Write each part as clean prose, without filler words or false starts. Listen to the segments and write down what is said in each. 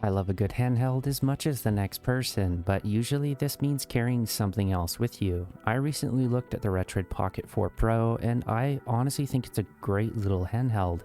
I love a good handheld as much as the next person, but usually this means carrying something else with you. I recently looked at the Retroid Pocket 4 Pro, and I honestly think it's a great little handheld.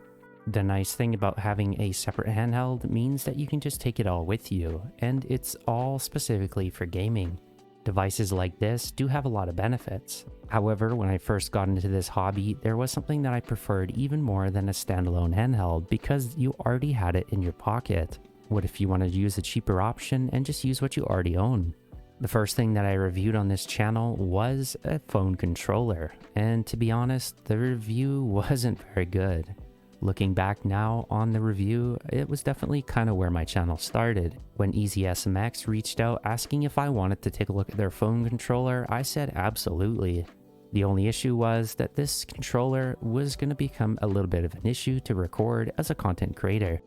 The nice thing about having a separate handheld means that you can just take it all with you, and it's all specifically for gaming. Devices like this do have a lot of benefits. However, when I first got into this hobby, there was something that I preferred even more than a standalone handheld because you already had it in your pocket. What if you wanted to use a cheaper option and just use what you already own? The first thing that I reviewed on this channel was a phone controller, and to be honest, the review wasn't very good. Looking back now on the review, it was definitely kind of where my channel started. When EasySMX reached out asking if I wanted to take a look at their phone controller, I said absolutely. The only issue was that this controller was going to become a little bit of an issue to record as a content creator.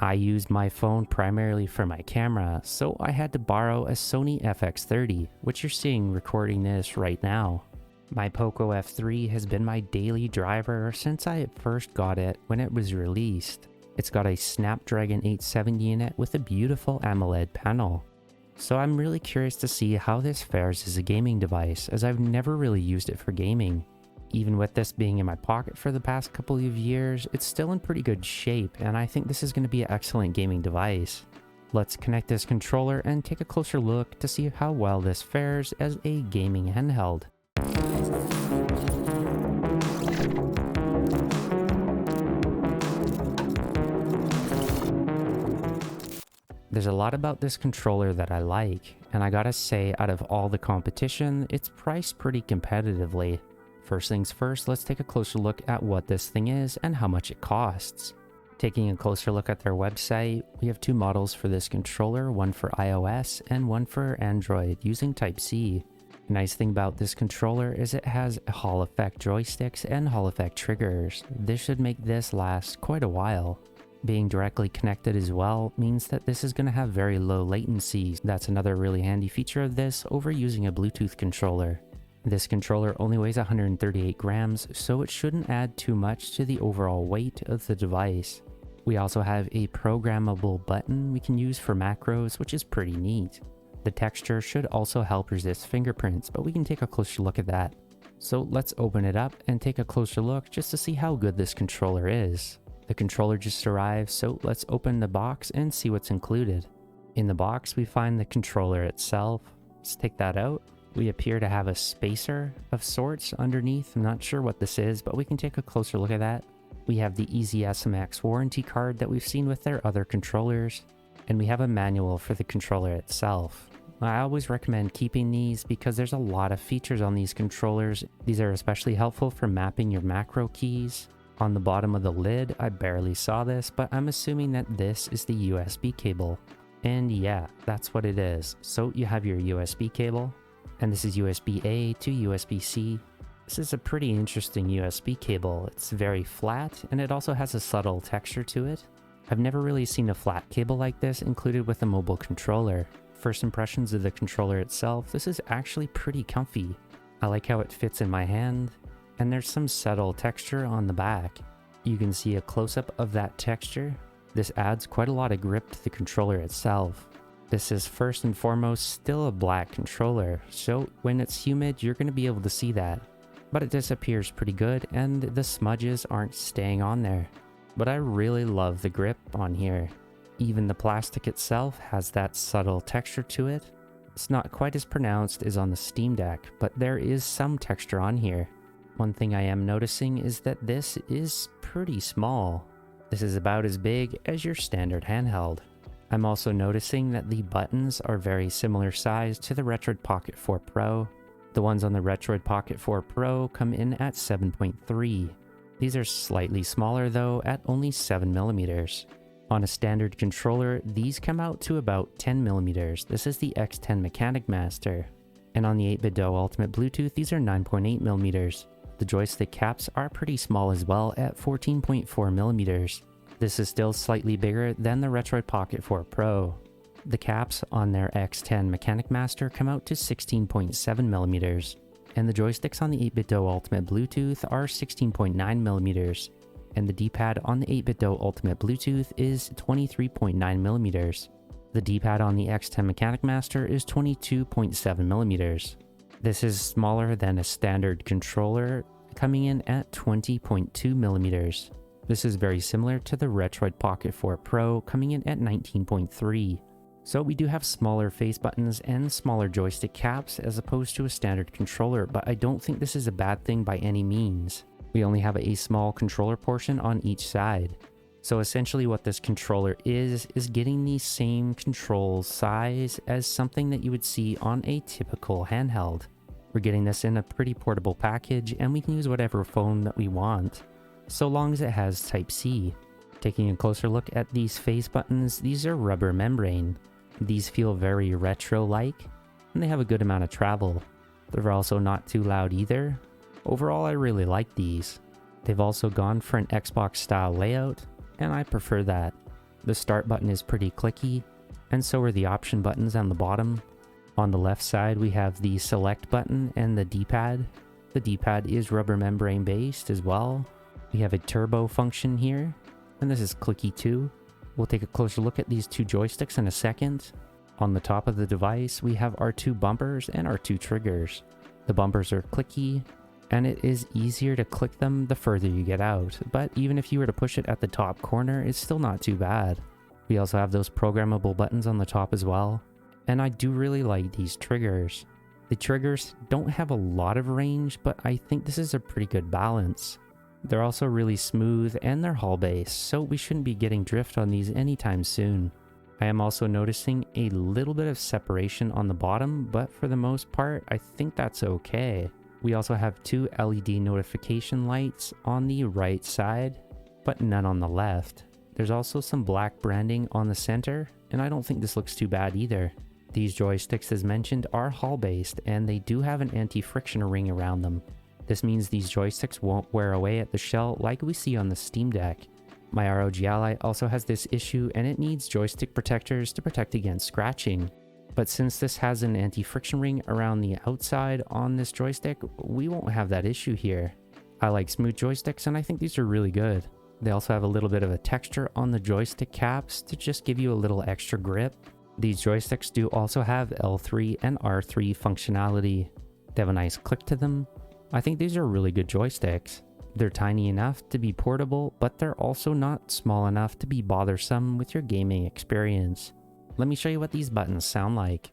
I used my phone primarily for my camera, so I had to borrow a Sony FX30, which you're seeing recording this right now. My Poco F3 has been my daily driver since I first got it when it was released. It's got a Snapdragon 870 in it with a beautiful AMOLED panel. So I'm really curious to see how this fares as a gaming device, as I've never really used it for gaming. Even with this being in my pocket for the past couple of years, it's still in pretty good shape, and I think this is going to be an excellent gaming device. Let's connect this controller and take a closer look to see how well this fares as a gaming handheld. There's a lot about this controller that I like, and I gotta say, out of all the competition, it's priced pretty competitively. First things first, let's take a closer look at what this thing is and how much it costs. Taking a closer look at their website, we have two models for this controller, one for iOS and one for Android using Type-C. The nice thing about this controller is it has Hall effect joysticks and Hall effect triggers. This should make this last quite a while. Being directly connected as well means that this is going to have very low latency. That's another really handy feature of this over using a Bluetooth controller. This controller only weighs 138 grams, so it shouldn't add too much to the overall weight of the device. We also have a programmable button we can use for macros, which is pretty neat. The texture should also help resist fingerprints, but we can take a closer look at that. So let's open it up and take a closer look just to see how good this controller is. The controller just arrived, so let's open the box and see what's included. In the box, we find the controller itself. Let's take that out. We appear to have a spacer of sorts underneath. I'm not sure what this is, but we can take a closer look at that. We have the EasySMX warranty card that we've seen with their other controllers, and we have a manual for the controller itself. I always recommend keeping these because there's a lot of features on these controllers. These are especially helpful for mapping your macro keys. On the bottom of the lid, I barely saw this, but I'm assuming that this is the USB cable. And yeah, that's what it is. So you have your USB cable, and this is USB-A to USB-C. This is a pretty interesting USB cable. It's very flat, and it also has a subtle texture to it. I've never really seen a flat cable like this included with a mobile controller. First impressions of the controller itself, this is actually pretty comfy. I like how it fits in my hand, and there's some subtle texture on the back. You can see a close-up of that texture. This adds quite a lot of grip to the controller itself. This is first and foremost still a black controller, so when it's humid you're going to be able to see that. But it disappears pretty good and the smudges aren't staying on there. But I really love the grip on here. Even the plastic itself has that subtle texture to it. It's not quite as pronounced as on the Steam Deck, but there is some texture on here. One thing I am noticing is that this is pretty small. This is about as big as your standard handheld. I'm also noticing that the buttons are very similar size to the Retroid Pocket 4 Pro. The ones on the Retroid Pocket 4 Pro come in at 7.3. These are slightly smaller though, at only 7mm. On a standard controller, these come out to about 10mm. This is the X10 Mechanic Master. And on the 8BitDo Ultimate Bluetooth, these are 9.8mm. The joystick caps are pretty small as well at 14.4mm. This is still slightly bigger than the Retroid Pocket 4 Pro. The caps on their X10 Mechanic Master come out to 16.7mm, and the joysticks on the 8BitDo Ultimate Bluetooth are 16.9mm, and the D-pad on the 8BitDo Ultimate Bluetooth is 23.9mm. The D-pad on the X10 Mechanic Master is 22.7 millimeters. This is smaller than a standard controller, coming in at 20.2 millimeters. This is very similar to the Retroid Pocket 4 Pro, coming in at 19.3. So we do have smaller face buttons and smaller joystick caps as opposed to a standard controller, but I don't think this is a bad thing by any means. We only have a small controller portion on each side. So essentially what this controller is getting the same control size as something that you would see on a typical handheld. We're getting this in a pretty portable package, and we can use whatever phone that we want, so long as it has Type-C. Taking a closer look at these face buttons, these are rubber membrane. These feel very retro-like, and they have a good amount of travel. They're also not too loud either. Overall, I really like these. They've also gone for an Xbox style layout, and I prefer that. The start button is pretty clicky, and so are the option buttons on the bottom. On the left side, we have the select button and the D-pad. The D-pad is rubber membrane based as well. We have a turbo function here, and this is clicky too. We'll take a closer look at these two joysticks in a second. On the top of the device, we have our two bumpers and our two triggers. The bumpers are clicky, and it is easier to click them the further you get out, but even if you were to push it at the top corner, it's still not too bad. We also have those programmable buttons on the top as well, and I do really like these triggers. The triggers don't have a lot of range, but I think this is a pretty good balance. They're also really smooth and they're hull-based, so we shouldn't be getting drift on these anytime soon. I am also noticing a little bit of separation on the bottom, but for the most part, I think that's okay. We also have two LED notification lights on the right side, but none on the left. There's also some black branding on the center, and I don't think this looks too bad either. These joysticks, as mentioned, are hull-based, and they do have an anti-friction ring around them. This means these joysticks won't wear away at the shell like we see on the Steam Deck. My ROG Ally also has this issue, and it needs joystick protectors to protect against scratching. But since this has an anti-friction ring around the outside on this joystick, we won't have that issue here. I like smooth joysticks, and I think these are really good. They also have a little bit of a texture on the joystick caps to just give you a little extra grip. These joysticks do also have L3 and R3 functionality. They have a nice click to them. I think these are really good joysticks. They're tiny enough to be portable, but they're also not small enough to be bothersome with your gaming experience. Let me show you what these buttons sound like.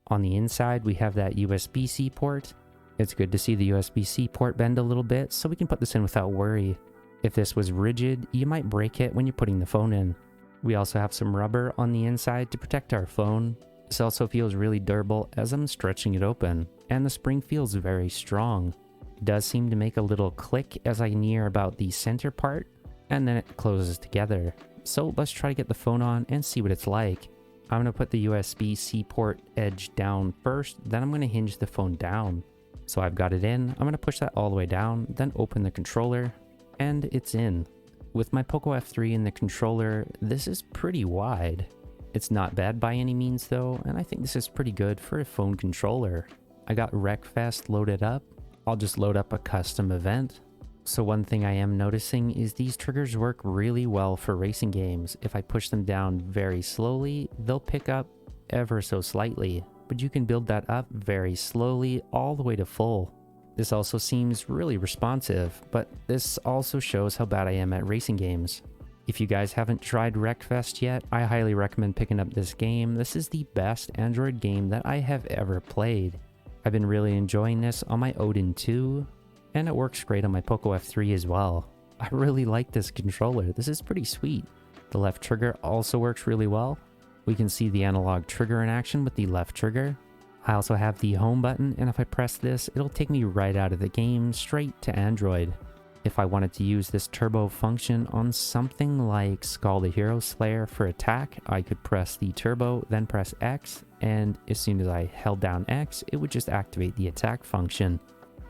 On the inside, we have that USB-C port. It's good to see the USB-C port bend a little bit, so we can put this in without worry. If this was rigid, you might break it when you're putting the phone in. We also have some rubber on the inside to protect our phone. This also feels really durable as I'm stretching it open, and the spring feels very strong. It does seem to make a little click as I near about the center part, and then it closes together. So let's try to get the phone on and see what it's like. I'm going to put the USB-C port edge down first, then I'm going to hinge the phone down. So I've got it in, I'm going to push that all the way down, then open the controller, and it's in. With my Poco F3 in the controller, this is pretty wide. It's not bad by any means though, and I think this is pretty good for a phone controller. I got Wreckfest loaded up. I'll just load up a custom event. So one thing I am noticing is these triggers work really well for racing games. If I push them down very slowly, they'll pick up ever so slightly, but you can build that up very slowly all the way to full. This also seems really responsive, but this also shows how bad I am at racing games. If you guys haven't tried Wreckfest yet, I highly recommend picking up this game. This is the best Android game that I have ever played. I've been really enjoying this on my Odin 2, and it works great on my Poco F3 as well. I really like this controller. This is pretty sweet. The left trigger also works really well. We can see the analog trigger in action with the left trigger. I also have the home button, and if I press this, it'll take me right out of the game straight to Android. If I wanted to use this turbo function on something like Skull the Hero Slayer for attack, I could press the turbo, then press X, and as soon as I held down X, it would just activate the attack function.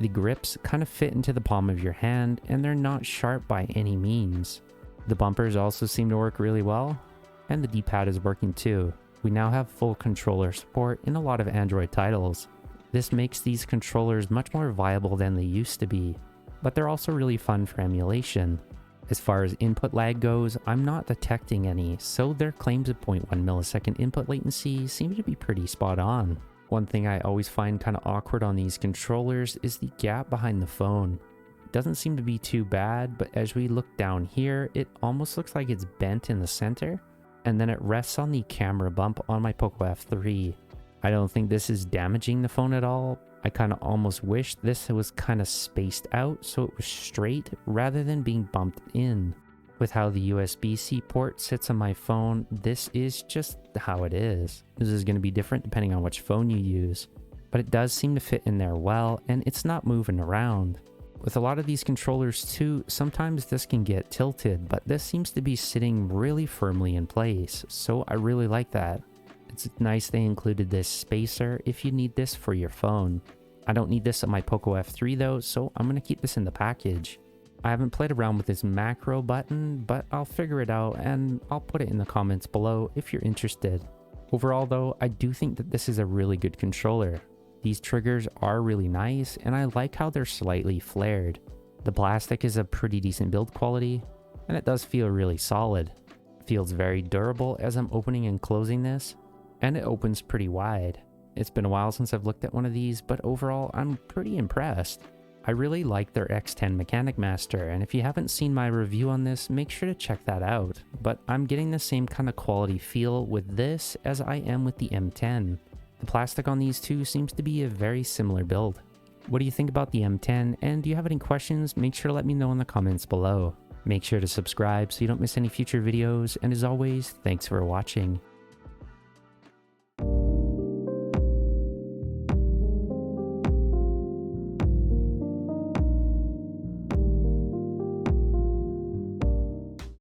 The grips kind of fit into the palm of your hand, and they're not sharp by any means. The bumpers also seem to work really well, and the D-pad is working too. We now have full controller support in a lot of Android titles. This makes these controllers much more viable than they used to be, but they're also really fun for emulation. As far as input lag goes, I'm not detecting any, so their claims of 0.1 millisecond input latency seem to be pretty spot on. One thing I always find kind of awkward on these controllers is the gap behind the phone. It doesn't seem to be too bad, but as we look down here, it almost looks like it's bent in the center, and then it rests on the camera bump on my Poco F3. I don't think this is damaging the phone at all. I kind of almost wish this was kind of spaced out so it was straight rather than being bumped in. With how the USB-C port sits on my phone, this is just how it is. This is going to be different depending on which phone you use, but it does seem to fit in there well, and it's not moving around. With a lot of these controllers too, sometimes this can get tilted, but this seems to be sitting really firmly in place, so I really like that. It's nice they included this spacer if you need this for your phone. I don't need this on my Poco F3 though, so I'm going to keep this in the package. I haven't played around with this macro button, but I'll figure it out and I'll put it in the comments below if you're interested. Overall though, I do think that this is a really good controller. These triggers are really nice, and I like how they're slightly flared. The plastic is a pretty decent build quality, and it does feel really solid. It feels very durable as I'm opening and closing this, and it opens pretty wide. It's been a while since I've looked at one of these, but overall I'm pretty impressed. I really like their X10 Mechanic Master, and if you haven't seen my review on this, make sure to check that out. But I'm getting the same kind of quality feel with this as I am with the M10. The plastic on these two seems to be a very similar build. What do you think about the M10, and do you have any questions? Make sure to let me know in the comments below. Make sure to subscribe so you don't miss any future videos, and as always, thanks for watching.